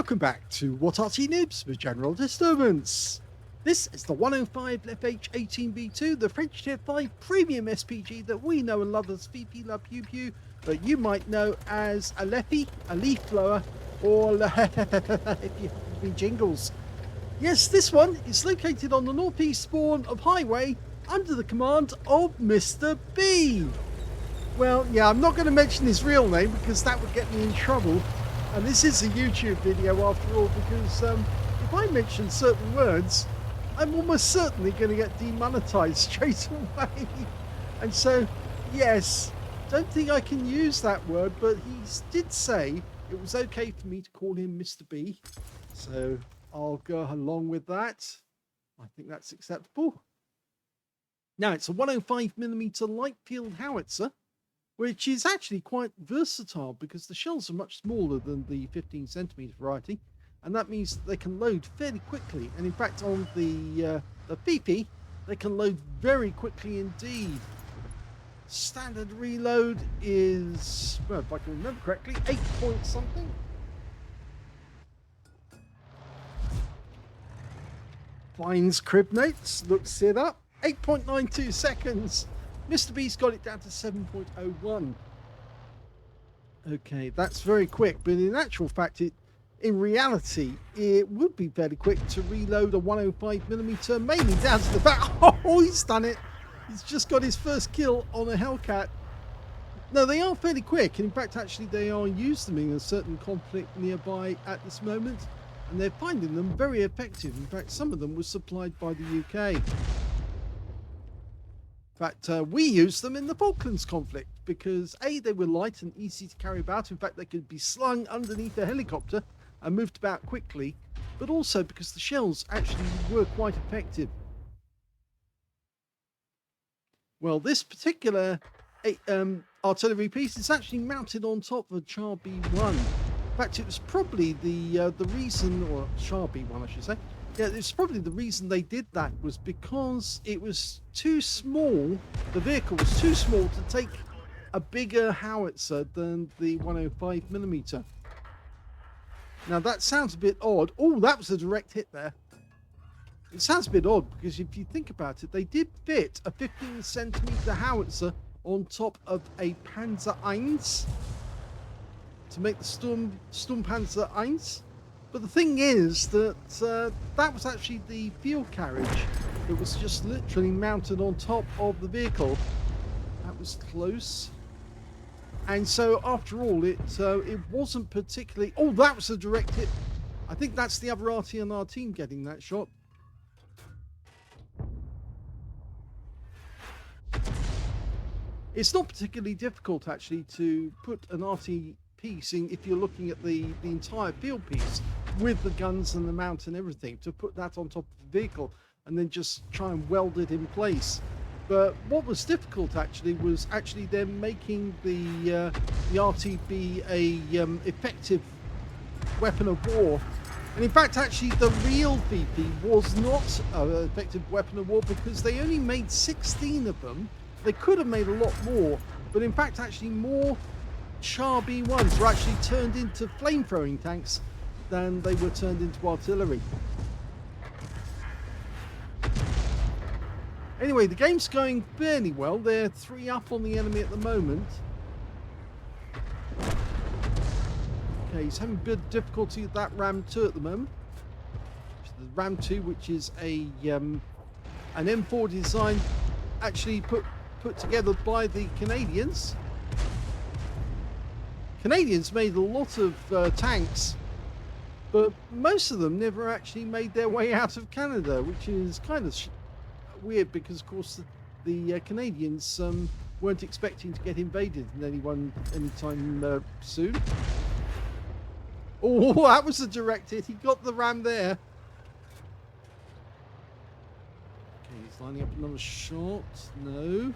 Welcome back to What Arty Noobs with General Disturbance. This is the 105 leFH18B2, the French Tier 5 premium SPG that we know and love as VP La Pew Pew, but you might know as a leFhy, a leaf blower, or if you have jingles. Yes, this one is located on the northeast spawn of Highway under the command of Mr. B. Well, yeah, I'm not going to mention his real name because that would get me in trouble. And this is a YouTube video after all, because if I mention certain words, I'm almost certainly going to get demonetized straight away. And so, yes, don't think I can use that word, but he did say it was okay for me to call him Mr. B. So I'll go along with that. I think that's acceptable. Now, it's a 105mm light field howitzer, which is actually quite versatile because the shells are much smaller than the 15cm variety, and that means that they can load fairly quickly. And in fact, on the PP, they can load very quickly indeed. Standard reload is, well, if I can remember correctly, 8 point something. Finds crib notes, looks it up, 8.92 seconds. Mr. B's got it down to 7.01. Okay, that's very quick, but in actual fact, in reality, it would be very quick to reload a 105mm, mainly down to the fact, oh, he's done it. He's just got his first kill on a Hellcat. No, they are fairly quick, and in fact, actually, they are using them in a certain conflict nearby at this moment, and they're finding them very effective. In fact, some of them were supplied by the UK. In fact, we used them in the Falklands conflict because A, they were light and easy to carry about. In fact, they could be slung underneath a helicopter and moved about quickly, but also because the shells actually were quite effective. Well, this particular artillery piece is actually mounted on top of a Char B1. In fact, it was probably the reason, or Char B1 I should say, yeah, it's probably the reason they did that was because it was too small, the vehicle was too small to take a bigger howitzer than the 105mm. Now that sounds a bit odd. Oh, that was a direct hit there. It sounds a bit odd because if you think about it, they did fit a 15cm howitzer on top of a Panzer 1 to make the Sturmpanzer 1. But the thing is that that was actually the field carriage that was just literally mounted on top of the vehicle. That was close. And so after all, it wasn't particularly... Oh, that was a direct hit. I think that's the other Arty on our team getting that shot. It's not particularly difficult actually to put an Arty piece in if you're looking at the entire field piece with the guns and the mount and everything, to put that on top of the vehicle and then just try and weld it in place. But what was difficult actually was actually them making the Arty be a effective weapon of war. And in fact actually the real VP was not an effective weapon of war because they only made 16 of them. They could have made a lot more, but in fact actually more Char B1s were actually turned into flame-throwing tanks than they were turned into artillery. Anyway, the game's going fairly well. They're 3 up on the enemy at the moment. Okay, he's having a bit of difficulty with that Ram 2 at the moment. The Ram 2, which is a an M4 design actually put together by the Canadians. Canadians made a lot of tanks, but most of them never actually made their way out of Canada, which is kind of weird because, of course, the Canadians weren't expecting to get invaded anytime soon. Oh, that was a direct hit. He got the Ram there. Okay, he's lining up another shot. No.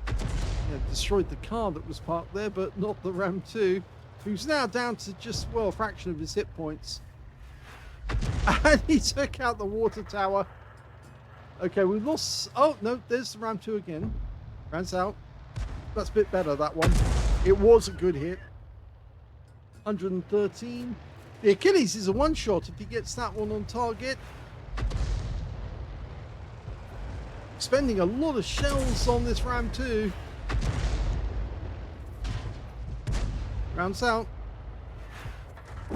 Yeah, destroyed the car that was parked there, but not the Ram 2, who's now down to just, well, a fraction of his hit points. And he took out the water tower. Okay, we've lost... Oh, no, there's the Ram 2 again. Ram's out. That's a bit better, that one. It was a good hit. 113, The Achilles is a one-shot if he gets that one on target. Spending a lot of shells on this ram too. Rounds out.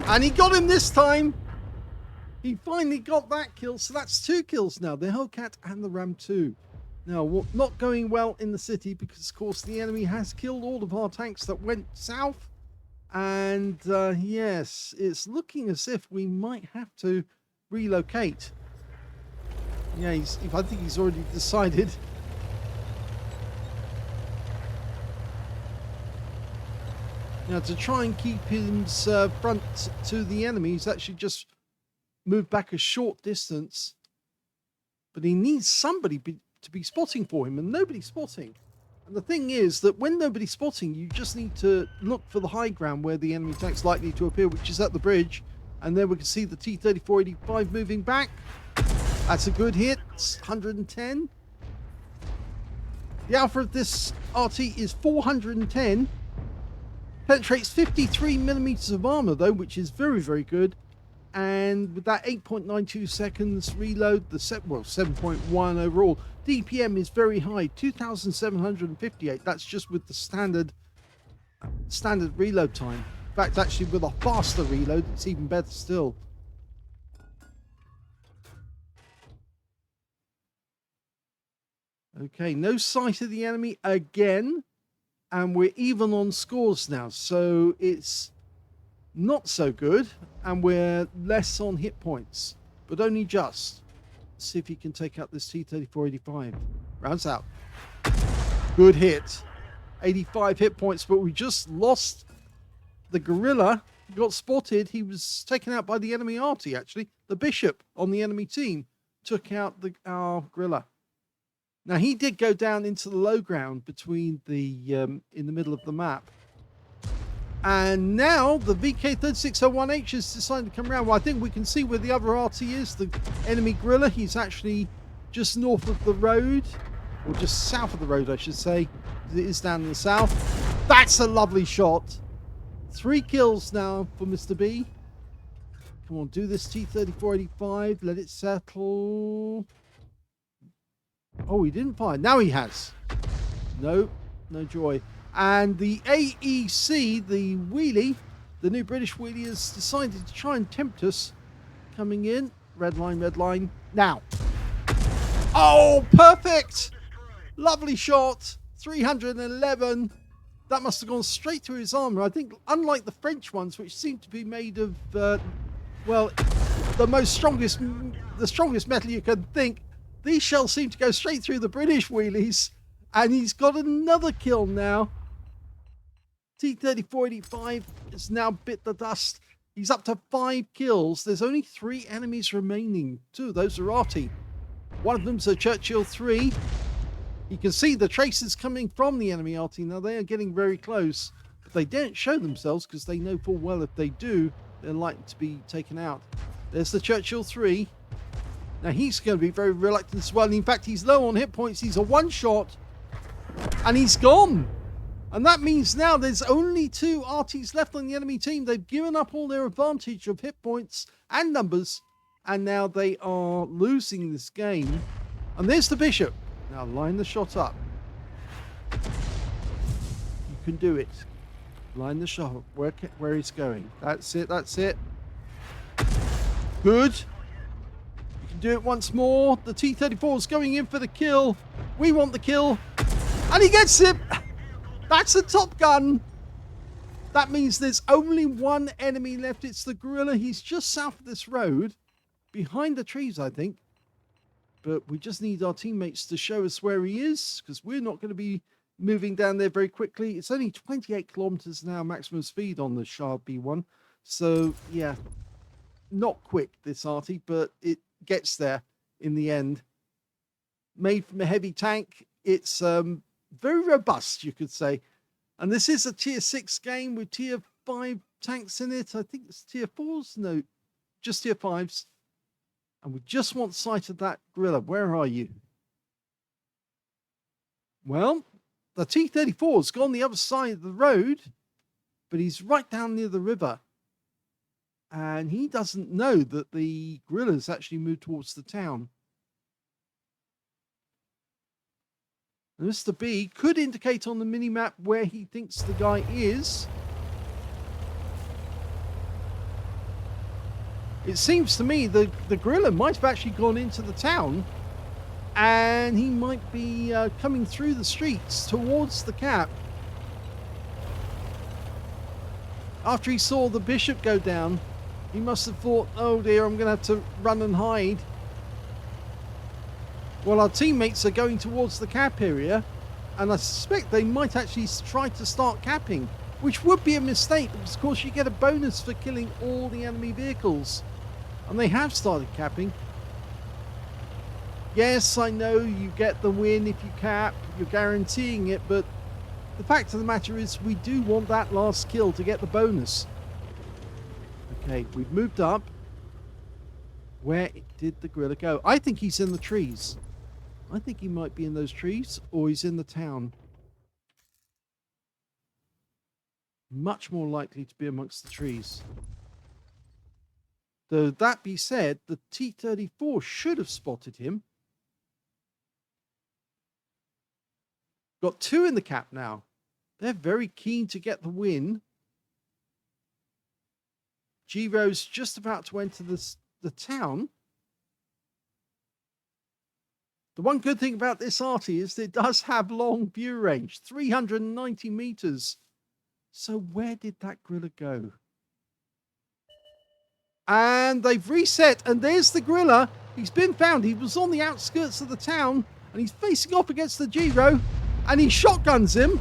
And he got him this time. He finally got that kill. So that's 2 kills now. The Hellcat and the Ram 2. Now, not going well in the city because, of course, the enemy has killed all of our tanks that went south. And, yes, it's looking as if we might have to relocate. Yeah, I think he's already decided. Now, to try and keep his front to the enemy, he's actually just moved back a short distance. But he needs somebody to be spotting for him, and nobody's spotting. And the thing is that when nobody's spotting, you just need to look for the high ground where the enemy tank's likely to appear, which is at the bridge. And then we can see the T-3485 moving back. That's a good hit, 110. The alpha of this Arty is 410. Penetrates 53 millimeters of armor though, which is very, very good. And with that 8.92 seconds reload, the 7.1 overall. DPM is very high, 2,758. That's just with the standard reload time. In fact, actually with a faster reload, it's even better still. Okay, no sight of the enemy again. And we're even on scores now, so it's not so good. And we're less on hit points, but only just. Let's see if he can take out this T-3485. Rounds out. Good hit. 85 hit points, but we just lost the gorilla. He got spotted. He was taken out by the enemy Arty, actually. The bishop on the enemy team took out our gorilla. Now, he did go down into the low ground between in the middle of the map. And now the VK3601H has decided to come around. Well, I think we can see where the other Arty is, the enemy gorilla. He's actually just north of the road, or just south of the road, I should say. It is down in the south. That's a lovely shot. 3 kills now for Mr. B. Come on, do this T-3485. Let it settle. Oh, he didn't fire. Now he has. No joy. And the AEC, the wheelie, the new British wheelie, has decided to try and tempt us. Coming in. Red line. Now. Oh, perfect. Lovely shot. 311. That must have gone straight through his armor. I think, unlike the French ones, which seem to be made of, well, the strongest metal you can think. These shells seem to go straight through the British wheelies. And he's got another kill now. T-3485 has now bit the dust. He's up to 5 kills. There's only 3 enemies remaining. 2 of those are Arty. One of them's a Churchill 3. You can see the traces coming from the enemy Arty. Now they are getting very close. But they don't show themselves because they know full well if they do, they're likely to be taken out. There's the Churchill 3. Now he's going to be very reluctant as well. In fact, he's low on hit points. He's a one-shot. And he's gone. And that means now there's only 2 Artys left on the enemy team. They've given up all their advantage of hit points and numbers. And now they are losing this game. And there's the bishop. Now line the shot up. You can do it. Line the shot up. Where he's going. That's it. Good. Do it once more. The T-34 is going in for the kill. We want the kill. And he gets it. That's a Top Gun. That means there's only 1 enemy left. It's the gorilla. He's just south of this road. Behind the trees, I think. But we just need our teammates to show us where he is, because we're not going to be moving down there very quickly. It's only 28 kilometers an hour maximum speed on the Shure B1. So, yeah. Not quick, this Arty, but it gets there in the end. Made from a heavy tank. It's very robust, you could say. And this is a tier 6 game with tier 5 tanks in it. I think it's tier 4s. No, just tier 5s. And we just want sight of that gorilla. Where are you? Well, the T-34's gone the other side of the road, but he's right down near the river. And he doesn't know that the guerrillas actually moved towards the town. And Mr. B could indicate on the mini-map where he thinks the guy is. It seems to me the guerrilla might have actually gone into the town, and he might be coming through the streets towards the cap. After he saw the bishop go down, he must have thought, oh dear, I'm going to have to run and hide. Well, our teammates are going towards the cap area, and I suspect they might actually try to start capping, which would be a mistake, because of course you get a bonus for killing all the enemy vehicles. And they have started capping. Yes, I know you get the win if you cap, you're guaranteeing it, but the fact of the matter is we do want that last kill to get the bonus. Okay, we've moved up. Where did the guerrilla go? I think he's in the trees. I think he might be in those trees, or he's in the town. Much more likely to be amongst the trees. Though that be said, the T-34 should have spotted him. Got 2 in the cap now. They're very keen to get the win. Giro's just about to enter the town. The one good thing about this Arty is that it does have long view range, 390 meters. So where did that guerrilla go? And they've reset, and there's the guerrilla. He's been found. He was on the outskirts of the town, and he's facing off against the Giro, and he shotguns him.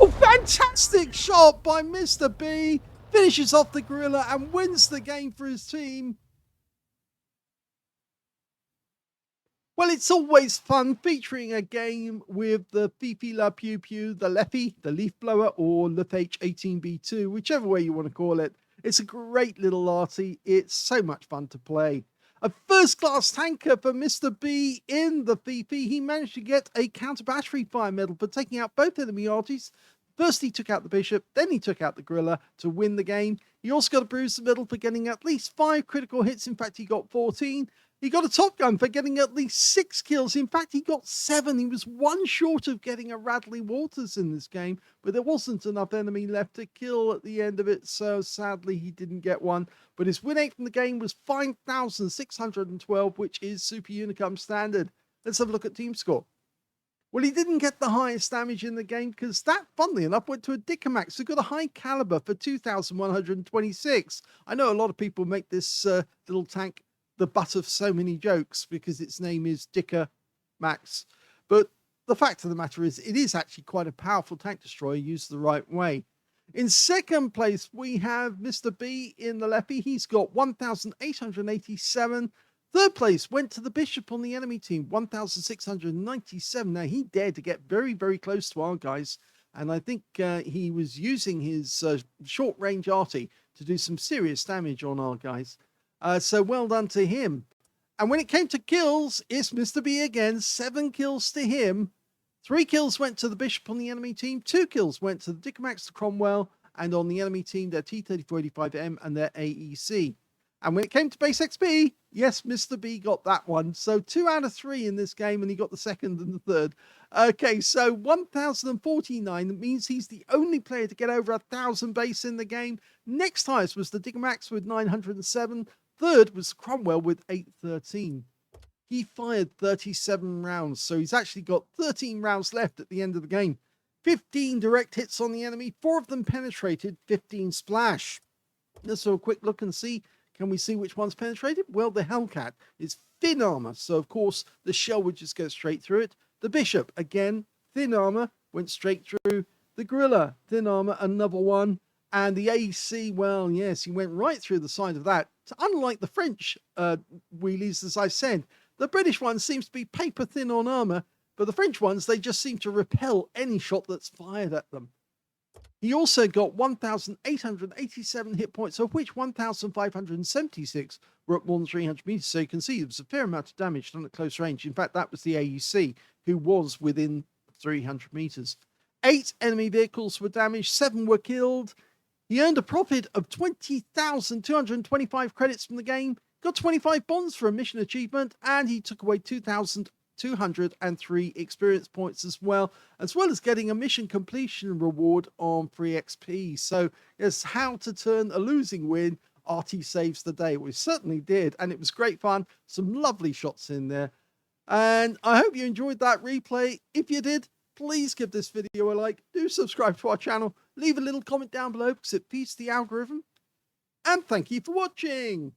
Oh, fantastic shot by Mr. B. Finishes off the guerrilla and wins the game for his team. Well, it's always fun featuring a game with the Fifi La Pew Pew, the leFH, the leaf blower, or leFH18B2, whichever way you want to call it. It's a great little Arty. It's so much fun to play. A first-class tanker for Mr. B in the Fifi. He managed to get a counter-battery fire medal for taking out both enemy Artys. First he took out the bishop, then he took out the guerrilla to win the game. He also got a bruise medal for getting at least 5 critical hits. In fact, he got 14. He got a Top Gun for getting at least 6 kills. In fact, he got 7. He was 1 short of getting a Radley Walters in this game, but there wasn't enough enemy left to kill at the end of it, so sadly he didn't get one. But his win rate from the game was 5,612, which is Super Unicum standard. Let's have a look at team score. Well, he didn't get the highest damage in the game because that, funnily enough, went to a Dicamax who got a high caliber for 2,126. I know a lot of people make this little tank the butt of so many jokes because its name is Dicker Max. But the fact of the matter is, it is actually quite a powerful tank destroyer used the right way. In second place, we have Mr. B in the leFH. He's got 1,887. Third place went to the bishop on the enemy team, 1,697. Now, he dared to get very, very close to our guys. And I think he was using his short-range Arty to do some serious damage on our guys. So well done to him. And when it came to kills, it's Mr. B again. 7 kills to him. 3 kills went to the bishop on the enemy team. 2 kills went to the Dicamax, the Cromwell, and on the enemy team, their T-3485M and their AEC. And when it came to base XP, yes, Mr. B got that one. So 2 out of 3 in this game, and he got the second and the third. Okay, so 1,049 means he's the only player to get over 1,000 base in the game. Next highest was the Dicamax with 907. Third was Cromwell with 813. He fired 37 rounds, so he's actually got 13 rounds left at the end of the game. 15 direct hits on the enemy, 4 of them penetrated, 15 splash. Let's have a quick look and see. Can we see which one's penetrated? Well, the Hellcat is thin armor, so of course the shell would just go straight through it. The bishop, again, thin armor, went straight through. The guerrilla, thin armor, another one. And the AEC, well, yes, he went right through the side of that. So unlike the French wheelies, as I said, the British one seems to be paper thin on armor, but the French ones, they just seem to repel any shot that's fired at them. He also got 1,887 hit points, of which 1,576 were at more than 300 meters. So you can see there was a fair amount of damage done at close range. In fact, that was the AEC, who was within 300 meters. 8 enemy vehicles were damaged, 7 were killed. He earned a profit of 20,225 credits from the game, got 25 bonds for a mission achievement, and he took away 2,203 experience points as well as getting a mission completion reward on free XP. So it's how to turn a losing win. Arty saves the day, which certainly did, and it was great fun. Some lovely shots in there. And I hope you enjoyed that replay. If you did, please give this video a like. Do subscribe to our channel. Leave a little comment down below because it feeds the algorithm. And thank you for watching.